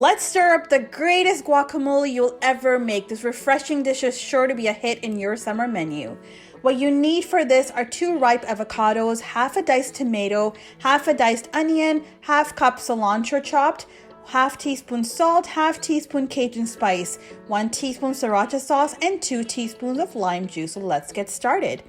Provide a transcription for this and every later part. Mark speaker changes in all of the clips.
Speaker 1: Let's stir up the greatest guacamole you'll ever make. This refreshing dish is sure to be a hit in your summer menu. What you need for this are 2 ripe avocados, half a diced tomato, half a diced onion, half cup cilantro chopped, half teaspoon salt, half teaspoon Cajun spice, 1 teaspoon sriracha sauce, and 2 teaspoons of lime juice. So let's get started.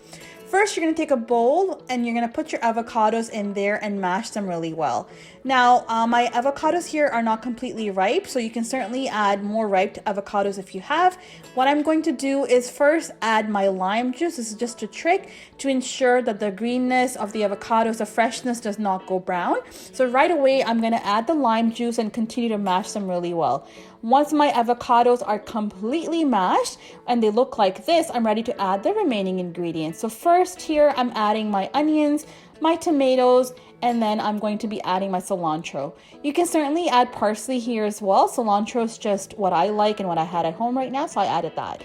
Speaker 1: First, you're going to take a bowl and you're going to put your avocados in there and mash them really well. Now, my avocados here are not completely ripe, so you can certainly add more ripe avocados if you have. What I'm going to do is first add my lime juice. This is just a trick to ensure that the greenness of the avocados, the freshness does not go brown. So right away, I'm going to add the lime juice and continue to mash them really well. Once my avocados are completely mashed and they look like this, I'm ready to add the remaining ingredients. So first here, I'm adding my onions, my tomatoes, and then I'm going to be adding my cilantro. You can certainly add parsley here as well. Cilantro is just what I like and what I had at home right now, so I added that.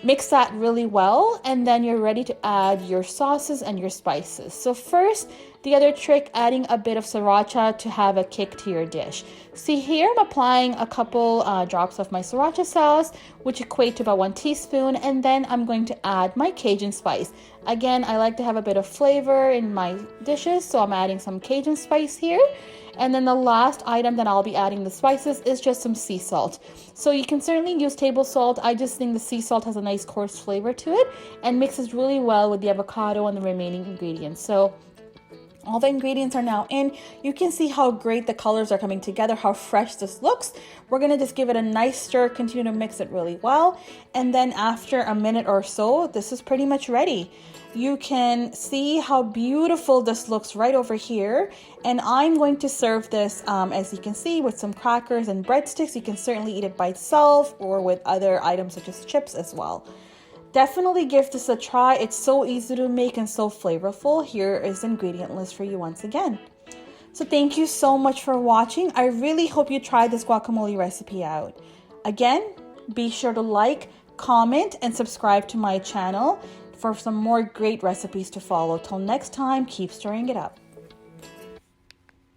Speaker 1: Mix that really well, and then you're ready to add your sauces and your spices. So first, the other trick, adding a bit of sriracha to have a kick to your dish. See here, I'm applying a couple drops of my sriracha sauce, which equate to about 1 teaspoon, and then I'm going to add my Cajun spice. Again, I like to have a bit of flavor in my dishes, so I'm adding some Cajun spice here. And then the last item that I'll be adding the spices is just some sea salt. So you can certainly use table salt. I just think the sea salt has a nice coarse flavor to it and mixes really well with the avocado and the remaining ingredients. So all the ingredients are now in. You can see how great the colors are coming together, how fresh this looks. We're going to just give it a nice stir, continue to mix it really well. And then after a minute or so, this is pretty much ready. You can see how beautiful this looks right over here. And I'm going to serve this, as you can see, with some crackers and breadsticks. You can certainly eat it by itself or with other items such as chips as well. Definitely give this a try. It's so easy to make and so flavorful. Here is the ingredient list for you once again. So thank you so much for watching. I really hope you try this guacamole recipe out. Again, be sure to like, comment, and subscribe to my channel for some more great recipes to follow. Till next time, keep stirring it up.